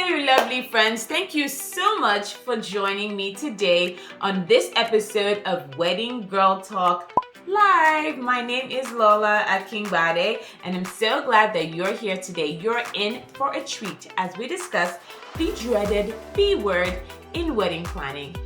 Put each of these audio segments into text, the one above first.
Hello, lovely friends. Thank you so much for joining me today on this episode of Wedding Girl Talk Live. My name is Lola Akingbade, and I'm so glad that you're here today. You're in for a treat as we discuss the dreaded B word in wedding planning.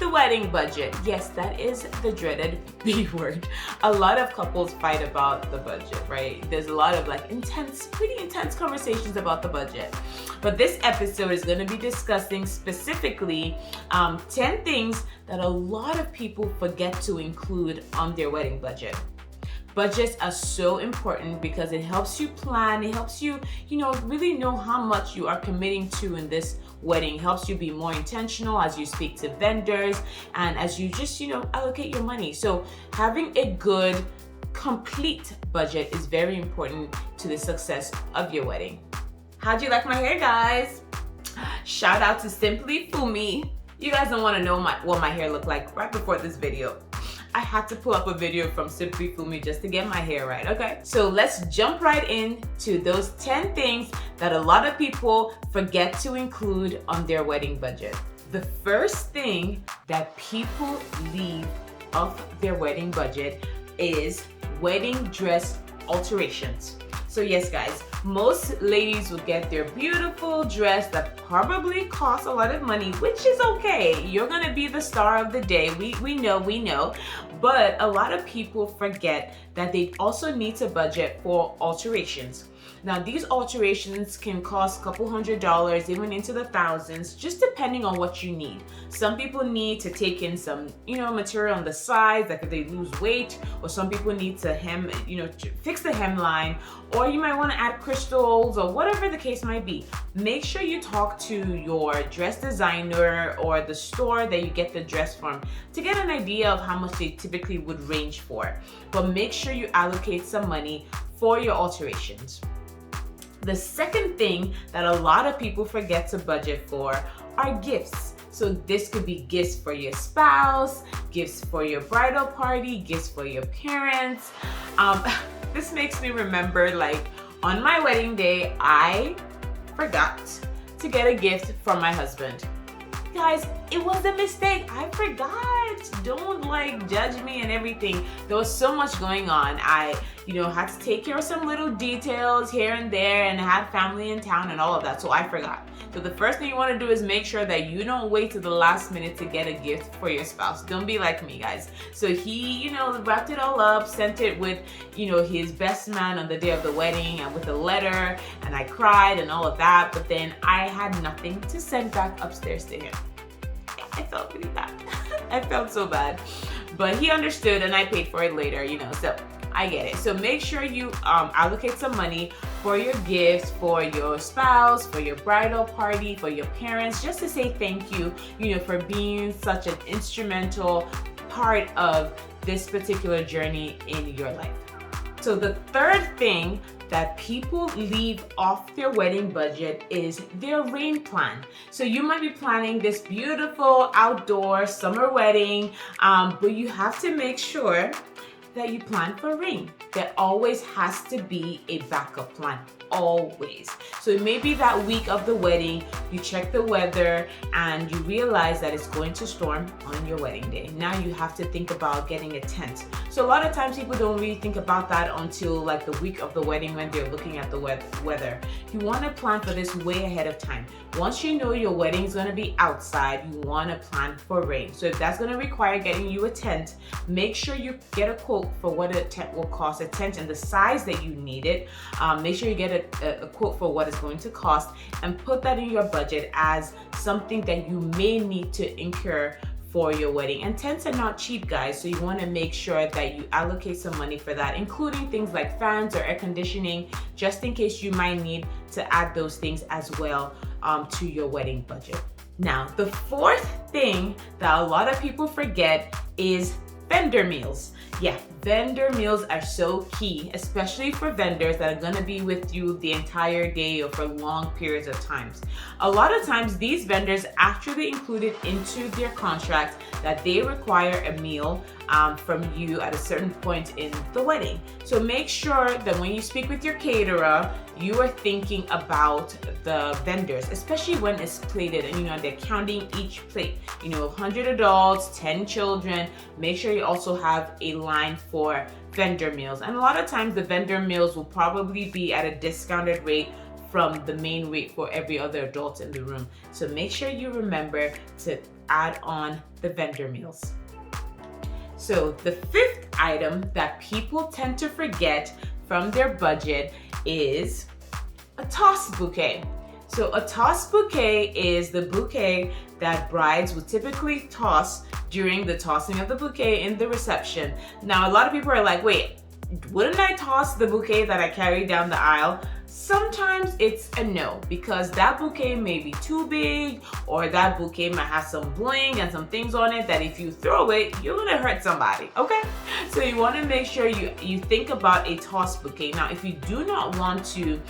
The wedding budget. Yes, that is the dreaded B word. A lot of couples fight about the budget, right? There's a lot of pretty intense conversations about the budget. But this episode is going to be discussing specifically 10 things that a lot of people forget to include on their wedding budget. Budgets are so important because it helps you plan. It helps you, really know how much you are committing to in this wedding. It helps you be more intentional as you speak to vendors and as you just, allocate your money. So having a good, complete budget is very important to the success of your wedding. How'd you like my hair, guys? Shout out to Simply Fumi. You guys don't want to know what my hair looked like right before this video. I had to pull up a video from Simply Fumi just to get my hair right, okay? So let's jump right into those 10 things that a lot of people forget to include on their wedding budget. The first thing that people leave off their wedding budget is wedding dress alterations. So yes, guys, most ladies will get their beautiful dress that probably costs a lot of money, which is okay. You're gonna be the star of the day. We know. But a lot of people forget that they also need to budget for alterations. Now, these alterations can cost a couple $100s, even into the thousands, just depending on what you need. Some people need to take in some, material on the sides, like if they lose weight, or some people need to fix the hemline, or you might want to add crystals, or whatever the case might be. Make sure you talk to your dress designer or the store that you get the dress from to get an idea of how much they typically would range for. But make sure you allocate some money for your alterations. The second thing that a lot of people forget to budget for are gifts. So this could be gifts for your spouse, gifts for your bridal party, gifts for your parents. This makes me remember, on my wedding day, I forgot to get a gift for my husband. Guys, it was a mistake. I forgot. Don't judge me and everything. There was so much going on. I, had to take care of some little details here and there and had family in town and all of that. So I forgot. So the first thing you want to do is make sure that you don't wait to the last minute to get a gift for your spouse. Don't be like me, guys. So he, wrapped it all up, sent it with, his best man on the day of the wedding and with a letter, and I cried and all of that. But then I had nothing to send back upstairs to him. I felt really bad. I felt so bad. But he understood and I paid for it later, so I get it. So make sure you allocate some money for your gifts, for your spouse, for your bridal party, for your parents, just to say thank you, for being such an instrumental part of this particular journey in your life. So the third thing that people leave off their wedding budget is their rain plan. So you might be planning this beautiful outdoor summer wedding, but you have to make sure that you plan for rain. There always has to be a backup plan, always. So it may be that week of the wedding, you check the weather and you realize that it's going to storm on your wedding day. Now you have to think about getting a tent. So a lot of times people don't really think about that until the week of the wedding when they're looking at the weather. You want to plan for this way ahead of time. Once you know your wedding is going to be outside, you want to plan for rain. So if that's going to require getting you a tent, make sure you get a quote for what a tent will cost, a tent and the size that you need it. Make sure you get a quote for what it's going to cost and put that in your budget as something that you may need to incur for your wedding. And tents are not cheap, guys, so you want to make sure that you allocate some money for that, including things like fans or air conditioning, just in case you might need to add those things as well to your wedding budget. Now, the fourth thing that a lot of people forget is vendor meals. Yeah, vendor meals are so key, especially for vendors that are going to be with you the entire day or for long periods of times. A lot of times these vendors actually included into their contract that they require a meal from you at a certain point in the wedding. So make sure that when you speak with your caterer, you are thinking about the vendors, especially when it's plated and they're counting each plate. 100 adults, 10 children. Make sure you also have a line for vendor meals. And a lot of times the vendor meals will probably be at a discounted rate from the main rate for every other adult in the room. So make sure you remember to add on the vendor meals. So the fifth item that people tend to forget from their budget is a toss bouquet. So a toss bouquet is the bouquet that brides would typically toss during the tossing of the bouquet in the reception. Now, a lot of people are like, wait, wouldn't I toss the bouquet that I carry down the aisle? Sometimes it's a no, because that bouquet may be too big, or that bouquet might have some bling and some things on it that if you throw it, you're gonna hurt somebody, okay? So you wanna make sure you think about a toss bouquet. Now, if you do not want to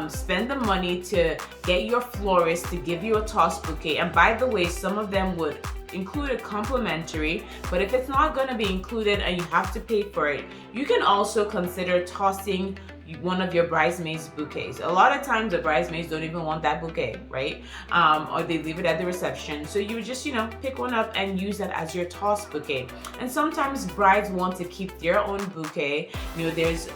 spend the money to get your florist to give you a toss bouquet, and by the way, some of them would include a complimentary, but if it's not going to be included and you have to pay for it, you can also consider tossing one of your bridesmaids' bouquets. A lot of times the bridesmaids don't even want that bouquet, right? Or they leave it at the reception. So you just, pick one up and use that as your toss bouquet. And sometimes brides want to keep their own bouquet. There's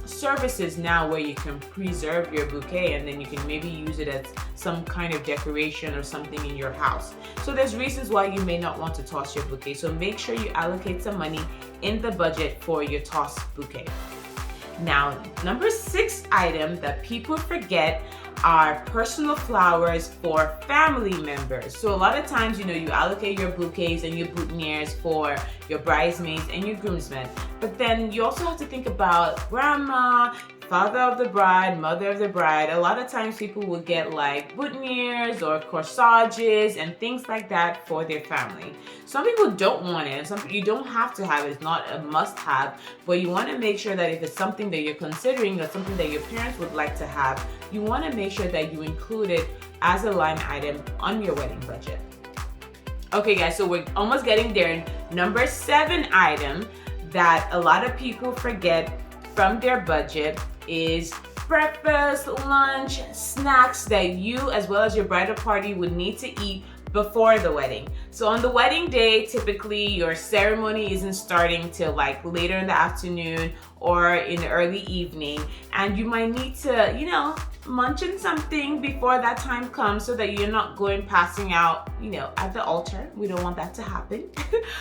services now where you can preserve your bouquet and then you can maybe use it as some kind of decoration or something in your house. So there's reasons why you may not want to toss your bouquet. So make sure you allocate some money in the budget for your toss bouquet. Now, number 6 item that people forget are personal flowers for family members. So a lot of times, you allocate your bouquets and your boutonnieres for your bridesmaids and your groomsmen. But then you also have to think about grandma, father of the bride, mother of the bride. A lot of times people will get like boutonnieres or corsages and things like that for their family. Some people don't want it, and you don't have to have it. It's not a must-have, but you want to make sure that if it's something that you're considering or something that your parents would like to have, you want to make sure that you include it as a line item on your wedding budget. Okay guys, so we're almost getting there. Number 7 item that a lot of people forget from their budget is breakfast, lunch, snacks that you as well as your bridal party would need to eat before the wedding. So on the wedding day, typically your ceremony isn't starting till like later in the afternoon or in the early evening, and you might need to, munch on something before that time comes so that you're not passing out, at the altar. We don't want that to happen.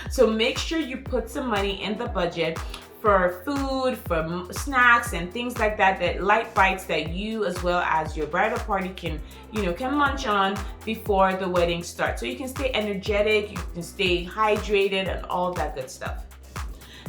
So make sure you put some money in the budget for food, for snacks and things like that, that light bites that you as well as your bridal party can munch on before the wedding starts. So you can stay energetic, you can stay hydrated and all that good stuff.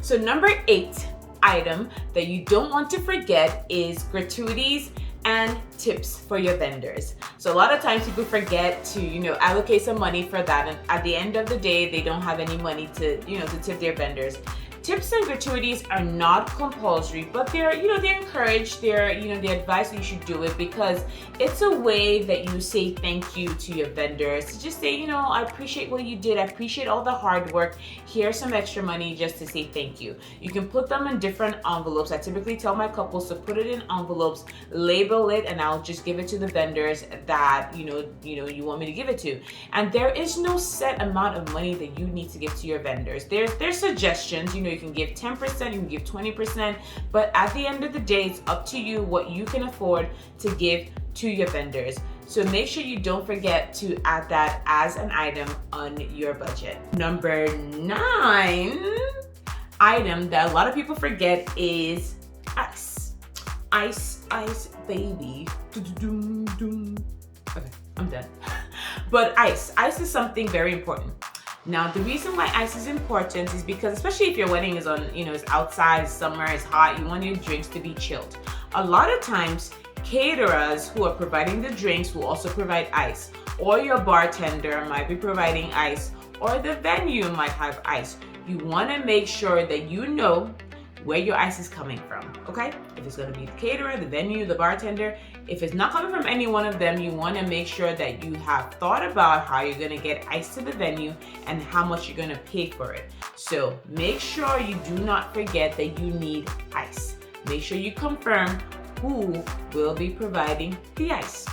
So number 8 item that you don't want to forget is gratuities and tips for your vendors. So a lot of times people forget to allocate some money for that, and at the end of the day they don't have any money to to tip their vendors. Tips and gratuities are not compulsory, but they're encouraged. They're advice that you should do it because it's a way that you say thank you to your vendors. To just say, I appreciate what you did. I appreciate all the hard work. Here's some extra money just to say thank you. You can put them in different envelopes. I typically tell my couples to put it in envelopes, label it, and I'll just give it to the vendors that you want me to give it to. And there is no set amount of money that you need to give to your vendors. There's suggestions. You can give 10%, you can give 20%, but at the end of the day, it's up to you what you can afford to give to your vendors. So make sure you don't forget to add that as an item on your budget. Number 9 item that a lot of people forget is ice. Ice, baby. Okay, I'm done. But ice is something very important. Now, the reason why ice is important is because, especially if your wedding is on, it's outside, it's summer, it's hot, you want your drinks to be chilled. A lot of times, caterers who are providing the drinks will also provide ice, or your bartender might be providing ice, or the venue might have ice. You want to make sure that you know where your ice is coming from, okay? If it's going to be the caterer, the venue, the bartender, if it's not coming from any one of them, you want to make sure that you have thought about how you're going to get ice to the venue and how much you're going to pay for it. So make sure you do not forget that you need ice. Make sure you confirm who will be providing the ice.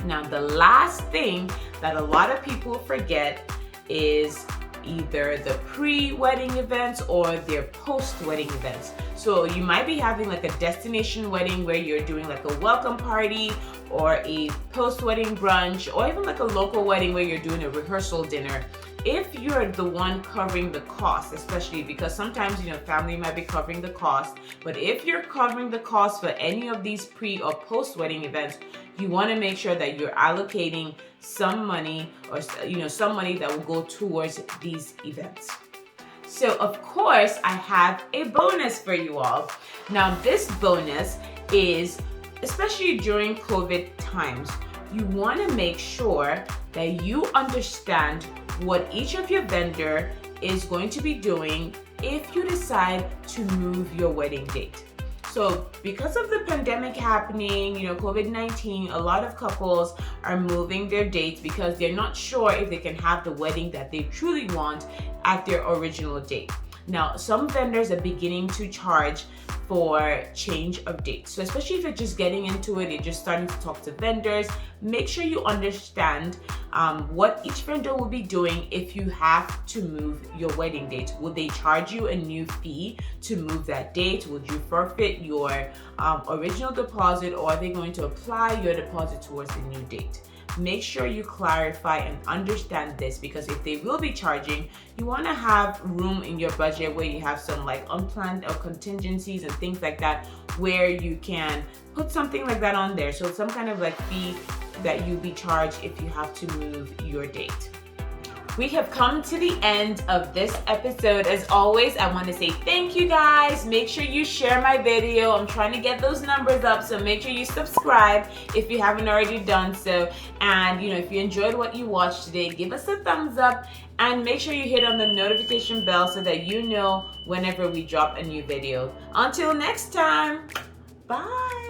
Now, the last thing that a lot of people forget is either the pre-wedding events or their post-wedding events. So you might be having like a destination wedding where you're doing like a welcome party or a post-wedding brunch, or even like a local wedding where you're doing a rehearsal dinner. If you're the one covering the cost, especially because sometimes, family might be covering the cost, but if you're covering the cost for any of these pre or post-wedding events, you want to make sure that you're allocating some money or, some money that will go towards these events. So of course, I have a bonus for you all. Now this bonus is, especially during COVID times, you want to make sure that you understand what each of your vendor is going to be doing if you decide to move your wedding date. So because of the pandemic happening, COVID-19, a lot of couples are moving their dates because they're not sure if they can have the wedding that they truly want at their original date. Now, some vendors are beginning to charge for change of dates. So especially if you're just getting into it, you're just starting to talk to vendors, make sure you understand what each vendor will be doing if you have to move your wedding date. Will they charge you a new fee to move that date? Would you forfeit your original deposit, or are they going to apply your deposit towards the new date? Make sure you clarify and understand this, because if they will be charging, you want to have room in your budget where you have some like unplanned or contingencies and things like that, where you can put something like that on there. So some kind of like fee that you'll be charged if you have to move your date. We have come to the end of this episode. As always, I want to say thank you guys. Make sure you share my video. I'm trying to get those numbers up, so make sure you subscribe if you haven't already done so. And if you enjoyed what you watched today, give us a thumbs up and make sure you hit on the notification bell so that you know whenever we drop a new video. Until next time, bye.